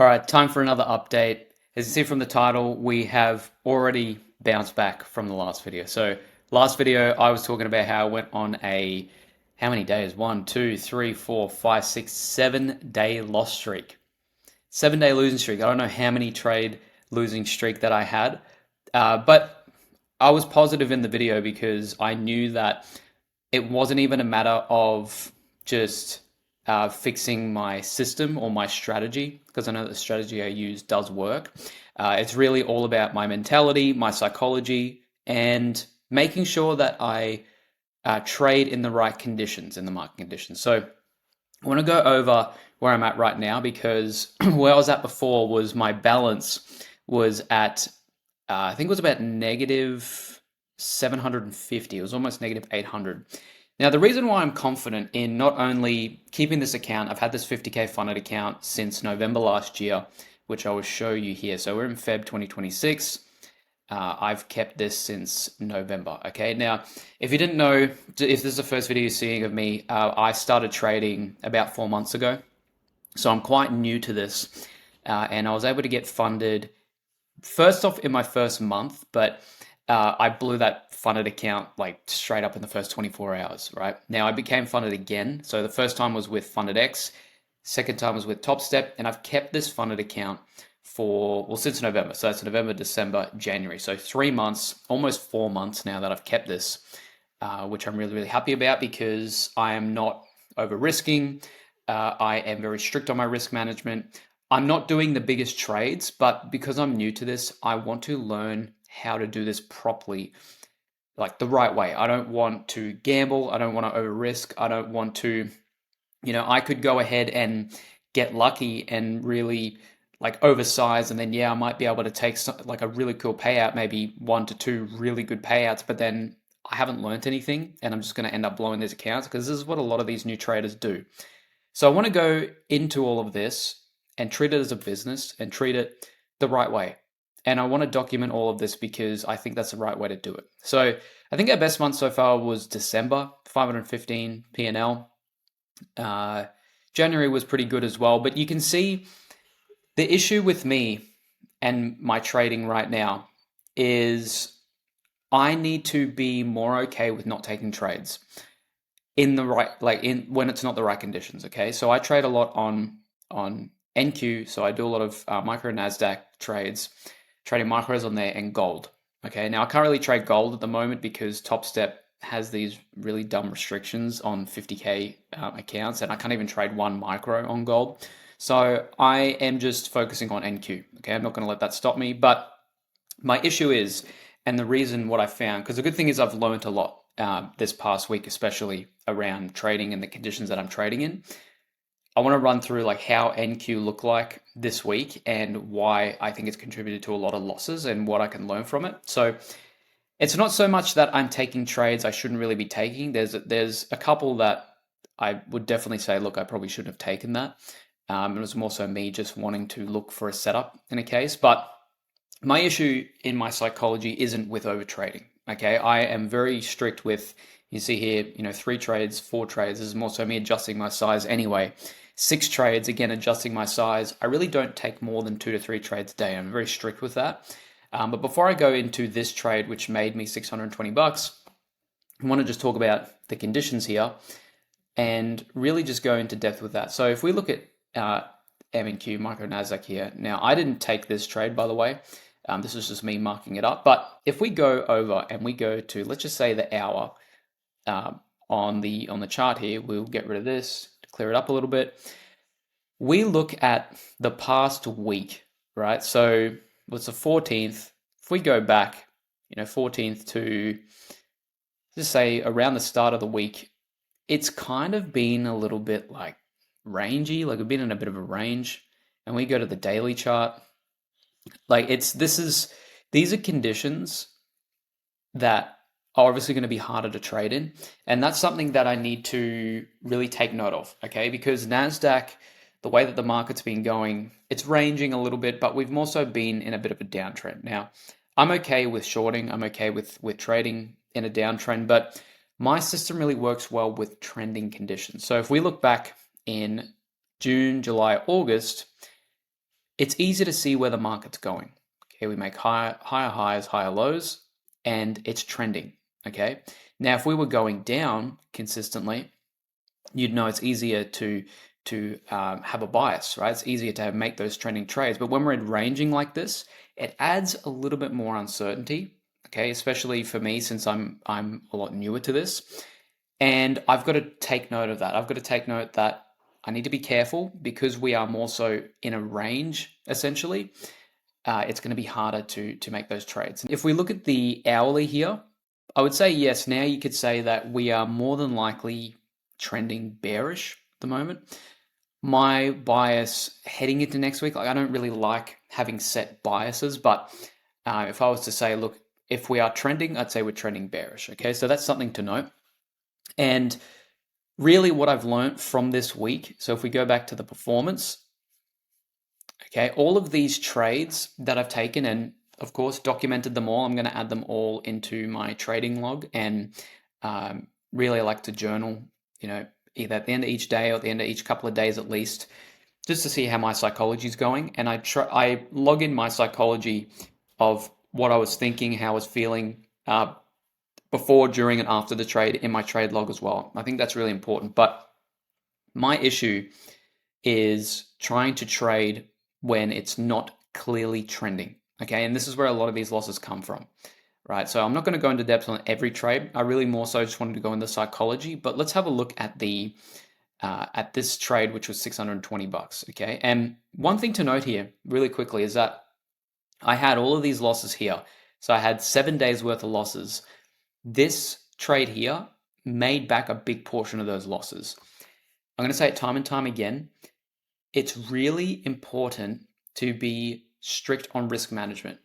All right, time for another update. As you see from the title, we have already bounced back from the last video. So last video, I was talking about how I went on how many days? 7-day loss streak. 7-day losing streak. I don't know how many trade losing streak that I had, but I was positive in the video because I knew that it wasn't even a matter of just fixing my system or my strategy, because I know that the strategy I use does work. It's really all about my mentality, my psychology, and making sure that I trade in the right conditions, in the market conditions. So I want to go over where I'm at right now because where I was at before was my balance was at, I think it was about negative 750. It was almost negative 800. Now, the reason why I'm confident in not only keeping this account, I've had this 50K funded account since November last year, which I will show you here. So we're in Feb 2026. I've kept this since November. Okay, now if you didn't know, if this is the first video you're seeing of me, I started trading about 4 months ago, so I'm quite new to this, and I was able to get funded first off in my first month, but I blew that funded account like straight up in the first 24 hours. Right now, I became funded again. So the first time was with Funded X, second time was with Top Step, and I've kept this funded account for, well, since November. So that's November, December, January. So 3 months, almost 4 months now that I've kept this, which I'm really, really happy about because I am not over risking. I am very strict on my risk management. I'm not doing the biggest trades, but because I'm new to this, I want to learn how to do this properly, like the right way. I don't want to gamble. I don't want to over risk. I don't want to, I could go ahead and get lucky and really like oversize, and then yeah, I might be able to take like a really cool payout, maybe 1 to 2 really good payouts, but then I haven't learned anything and I'm just going to end up blowing these accounts because this is what a lot of these new traders do. So I want to go into all of this and treat it as a business and treat it the right way. And I want to document all of this because I think that's the right way to do it. So I think our best month so far was December, 515 P&L. January was pretty good as well, but you can see the issue with me and my trading right now is I need to be more okay with not taking trades in the right, like in when it's not the right conditions. Okay, so I trade a lot on NQ, so I do a lot of micro Nasdaq trades, trading micros on there and gold. Okay, now I can't really trade gold at the moment because Top Step has these really dumb restrictions on 50K accounts, and I can't even trade one micro on gold. So I am just focusing on NQ. Okay, I'm not going to let that stop me. But my issue is, and the reason what I found, because the good thing is I've learned a lot this past week, especially around trading and the conditions that I'm trading in. I want to run through like how NQ look like this week and why I think it's contributed to a lot of losses and what I can learn from it. So it's not so much that I'm taking trades I shouldn't really be taking. There's a couple that I would definitely say, look, I probably shouldn't have taken that. It was more so me just wanting to look for a setup in a case. But my issue in my psychology isn't with over trading. Okay, I am very strict with, you see here, 3 trades, 4 trades. This is more so me adjusting my size anyway. 6 trades, again, adjusting my size. I really don't take more than 2 to 3 trades a day. I'm very strict with that. But before I go into this trade, which made me 620 bucks, I want to just talk about the conditions here and really just go into depth with that. So if we look at M&Q, micro Nasdaq here. Now, I didn't take this trade, by the way. This is just me marking it up. But if we go over and we go to, let's just say the hour on the chart here, we'll get rid of this to clear it up a little bit. We look at the past week, right? So what's the 14th? If we go back, 14th to just say around the start of the week, it's kind of been a little bit like rangy, like we've been in a bit of a range. And we go to the daily chart, like these are conditions that are obviously going to be harder to trade in, and that's something that I need to really take note of. Okay, because Nasdaq, the way that the market's been going, it's ranging a little bit, but we've also been in a bit of a downtrend. Now, I'm okay with shorting, I'm okay with trading in a downtrend, but my system really works well with trending conditions. So if we look back in June, July, August, it's easy to see where the market's going. Okay, we make higher highs, higher lows, and it's trending. Okay, now if we were going down consistently, you'd know it's easier to have a bias, right? It's easier to make those trending trades. But when we're ranging like this, it adds a little bit more uncertainty. Okay, especially for me since I'm a lot newer to this, and I've got to take note of that. I've got to take note that I need to be careful because we are more so in a range essentially. It's going to be harder to make those trades. If we look at the hourly here, I would say yes. Now you could say that we are more than likely trending bearish at the moment. My bias heading into next week, like I don't really like having set biases, but if I was to say, look, if we are trending, I'd say we're trending bearish. Okay, so that's something to note. And really what I've learned from this week, so if we go back to the performance, okay, all of these trades that I've taken and of course documented them all, I'm going to add them all into my trading log, and really I like to journal, either at the end of each day or at the end of each couple of days at least, just to see how my psychology is going. And I log in my psychology of what I was thinking, how I was feeling before, during, and after the trade in my trade log as well. I think that's really important. But my issue is trying to trade when it's not clearly trending. Okay, and this is where a lot of these losses come from, right? So I'm not going to go into depth on every trade. I really more so just wanted to go into psychology. But let's have a look at the at this trade, which was $620. Okay, and one thing to note here, really quickly, is that I had all of these losses here. So I had 7 days worth of losses. This trade here made back a big portion of those losses. I'm going to say it time and time again. It's really important to be strict on risk management.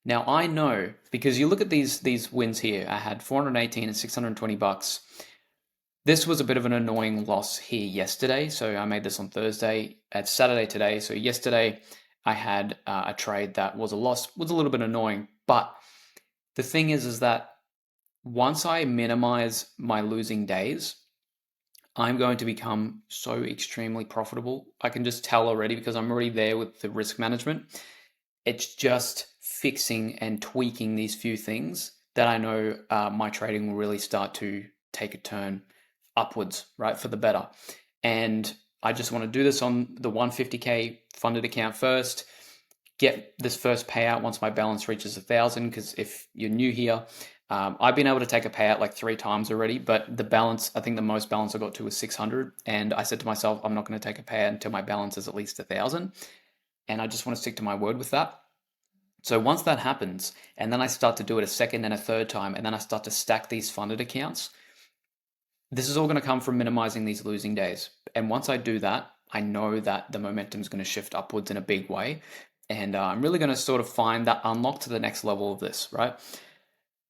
Now I know, because you look at these wins here, I had 418 and $620. This was a bit of an annoying loss here yesterday. So I made this on Thursday. It's Saturday today. So yesterday I had a trade that was a loss, was a little bit annoying. But the thing is that once I minimize my losing days, I'm going to become so extremely profitable. I can just tell already because I'm already there with the risk management. It's just fixing and tweaking these few things that I know my trading will really start to take a turn upwards, right, for the better. And I just want to do this on the 150K funded account first, get this first payout once my balance reaches 1,000, because if you're new here, I've been able to take a payout like 3 times already, but the balance, I think the most balance I got to was 600. And I said to myself, I'm not going to take a payout until my balance is at least 1,000. And I just want to stick to my word with that. So once that happens, and then I start to do it a second and a third time, and then I start to stack these funded accounts, this is all going to come from minimizing these losing days. And once I do that, I know that the momentum is going to shift upwards in a big way. And I'm really going to sort of find that unlock to the next level of this, right?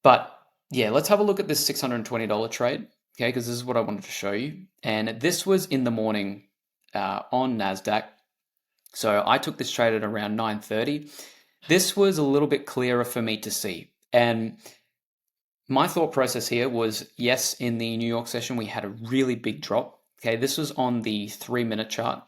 But yeah, let's have a look at this $620 trade, okay? Because this is what I wanted to show you. And this was in the morning on NASDAQ. So I took this trade at around 9:30. This was a little bit clearer for me to see. And my thought process here was, yes, in the New York session, we had a really big drop. Okay, this was on the 3-minute chart.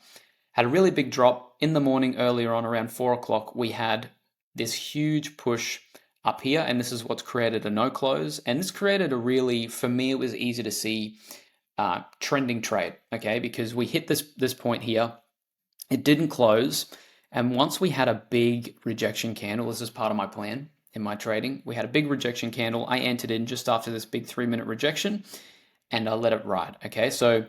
Had a really big drop in the morning earlier on around 4 o'clock. We had this huge push up here, and this is what's created a no close. And this created a really, for me, it was easy to see trending trade, okay, because we hit this point here. It didn't close. And once we had a big rejection candle, this is part of my plan in my trading. We had a big rejection candle. I entered in just after this big 3-minute rejection and I let it ride. Okay, so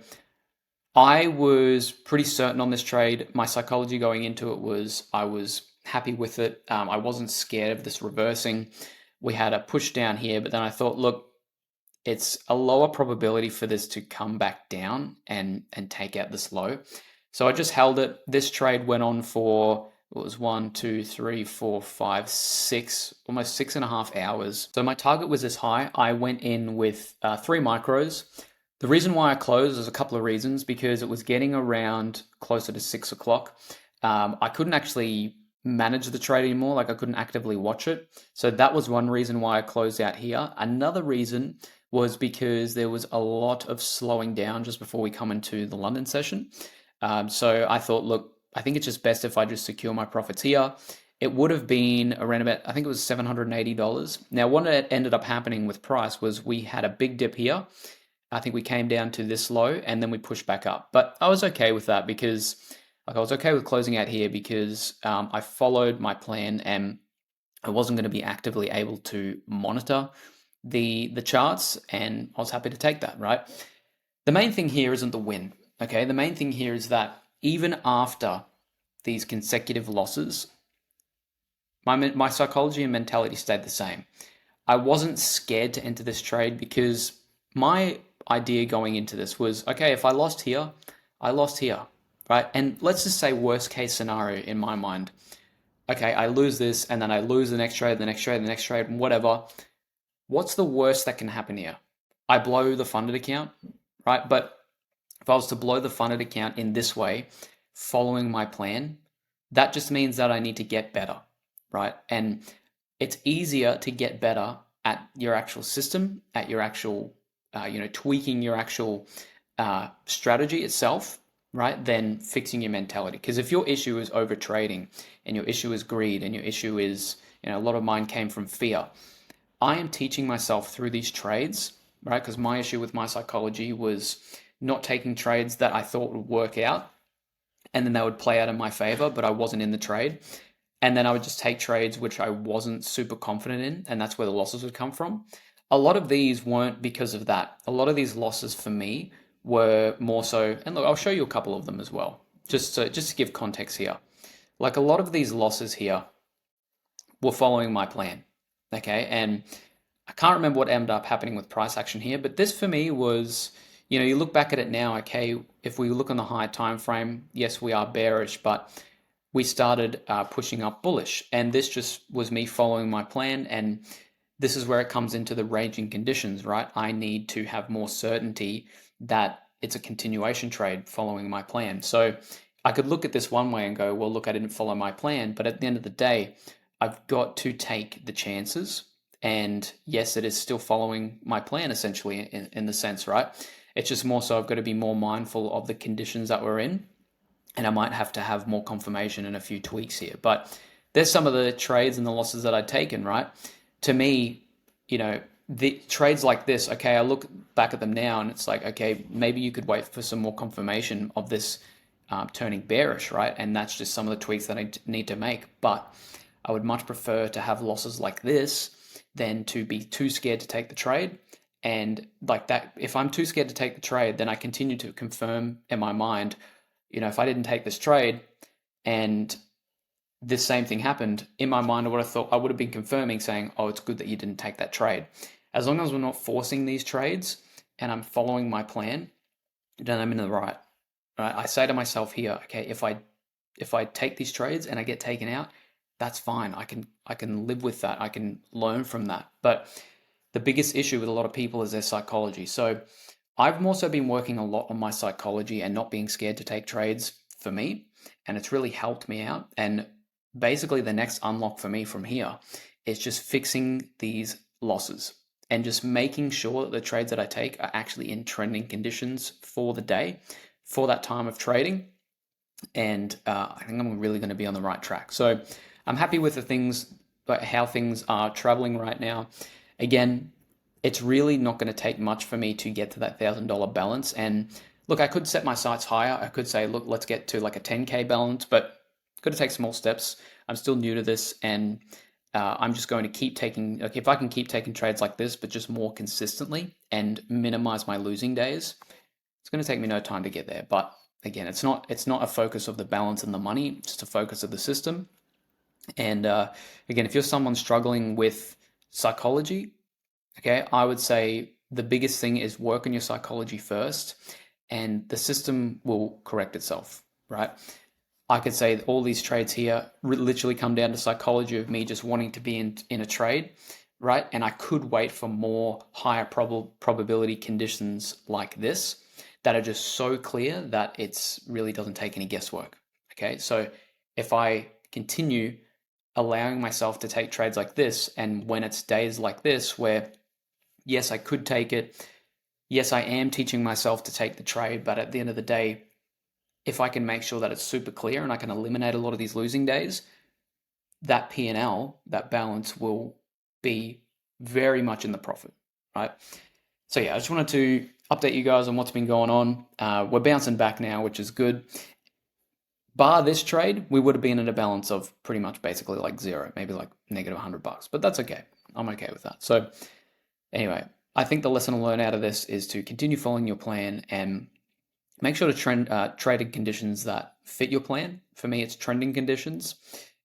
I was pretty certain on this trade. My psychology going into it was I was happy with it. I wasn't scared of this reversing. We had a push down here, but then I thought, look, it's a lower probability for this to come back down and take out this low. So I just held it. This trade went on for, it was 1, 2, 3, 4, 5, 6, almost 6.5 hours. So my target was this high. I went in with 3 micros. The reason why I closed is a couple of reasons, because it was getting around closer to 6 o'clock. I couldn't actually manage the trade anymore. Like I couldn't actively watch it. So that was one reason why I closed out here. Another reason was because there was a lot of slowing down just before we come into the London session. So I thought, look, I think it's just best if I just secure my profits here. It would have been around about, I think it was $780. Now, what ended up happening with price was we had a big dip here. I think we came down to this low and then we pushed back up. But I was okay with that because, like, I was okay with closing out here because I followed my plan and I wasn't going to be actively able to monitor the charts, and I was happy to take that, right? The main thing here isn't the win, okay? The main thing here is that even after these consecutive losses, my psychology and mentality stayed the same. I wasn't scared to enter this trade because my idea going into this was, okay, if I lost here, I lost here, right? And let's just say worst case scenario in my mind. Okay, I lose this and then I lose the next trade, the next trade, the next trade, and whatever. What's the worst that can happen here? I blow the funded account, right? But if I was to blow the funded account in this way, following my plan, that just means that I need to get better, right? And it's easier to get better at your actual system, at your actual, tweaking your actual strategy itself, right? Than fixing your mentality. Because if your issue is over trading and your issue is greed and your issue is, a lot of mine came from fear. I am teaching myself through these trades, right? Because my issue with my psychology was not taking trades that I thought would work out and then they would play out in my favor, but I wasn't in the trade. And then I would just take trades which I wasn't super confident in, and that's where the losses would come from. A lot of these weren't because of that. A lot of these losses for me were more so, and look, I'll show you a couple of them as well, just to give context here. Like a lot of these losses here were following my plan, okay? And I can't remember what ended up happening with price action here, but this for me was, you look back at it now, okay, if we look on the higher time frame, yes, we are bearish, but we started pushing up bullish. And this just was me following my plan. And this is where it comes into the ranging conditions, right? I need to have more certainty that it's a continuation trade following my plan. So I could look at this one way and go, well, look, I didn't follow my plan. But at the end of the day, I've got to take the chances. And yes, it is still following my plan essentially in the sense, right? It's just more so I've got to be more mindful of the conditions that we're in. And I might have to have more confirmation and a few tweaks here. But there's some of the trades and the losses that I'd taken, right? To me, the trades like this, okay, I look back at them now and it's like, okay, maybe you could wait for some more confirmation of this turning bearish, right? And that's just some of the tweaks that I need to make. But I would much prefer to have losses like this than to be too scared to take the trade. And like that, if I'm too scared to take the trade, then I continue to confirm in my mind, if I didn't take this trade and this same thing happened, in my mind, I would have been confirming saying, oh, it's good that you didn't take that trade. As long as we're not forcing these trades and I'm following my plan, then I'm in the right. Right? I say to myself here, okay, if I take these trades and I get taken out, that's fine. I can live with that. I can learn from that. But the biggest issue with a lot of people is their psychology. So I've also been working a lot on my psychology and not being scared to take trades for me. And it's really helped me out. And basically the next unlock for me from here is just fixing these losses and just making sure that the trades that I take are actually in trending conditions for the day, for that time of trading. And I think I'm really going to be on the right track. So I'm happy with how things are traveling right now. Again, it's really not going to take much for me to get to that $1,000 balance. And look, I could set my sights higher. I could say, look, let's get to like a 10K balance, but got to take small steps. I'm still new to this, and I'm just going to keep taking, like, if I can keep taking trades like this, but just more consistently and minimize my losing days, it's going to take me no time to get there. But again, it's not a focus of the balance and the money, it's just a focus of the system. And again, if you're someone struggling with psychology, okay, I would say the biggest thing is work on your psychology first, and the system will correct itself, right? I could say that all these trades here literally come down to psychology of me just wanting to be in a trade, right? And I could wait for more higher probability conditions like this that are just so clear that it's really doesn't take any guesswork, okay? So if I continue allowing myself to take trades like this, and when it's days like this where, yes, I could take it, yes, I am teaching myself to take the trade, but at the end of the day, if I can make sure that it's super clear and I can eliminate a lot of these losing days, that P&L, that balance will be very much in the profit, right? So yeah, I just wanted to update you guys on what's been going on. We're bouncing back now, which is good. Bar this trade, we would have been in a balance of pretty much basically like zero, maybe like negative $100, but that's okay. I'm okay with that. So anyway, I think the lesson to learn out of this is to continue following your plan and make sure to trade in conditions that fit your plan. For me, it's trending conditions.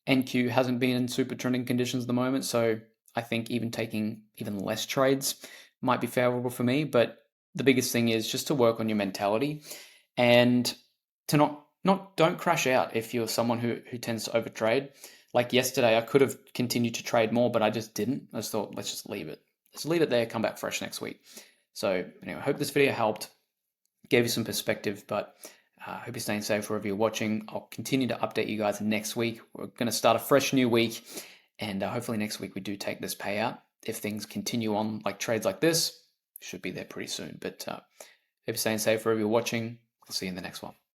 NQ hasn't been in super trending conditions at the moment, so I think even taking even less trades might be favorable for me. But the biggest thing is just to work on your mentality and to not don't crash out if you're someone who tends to overtrade. Like yesterday, I could have continued to trade more, but I just didn't. I just thought, let's just leave it. Let's leave it there, come back fresh next week. So anyway, I hope this video helped, gave you some perspective, but I hope you're staying safe wherever you're watching. I'll continue to update you guys next week. We're going to start a fresh new week, and hopefully next week we do take this payout. If things continue on like trades like this, should be there pretty soon. But hope you're staying safe wherever you're watching. I'll see you in the next one.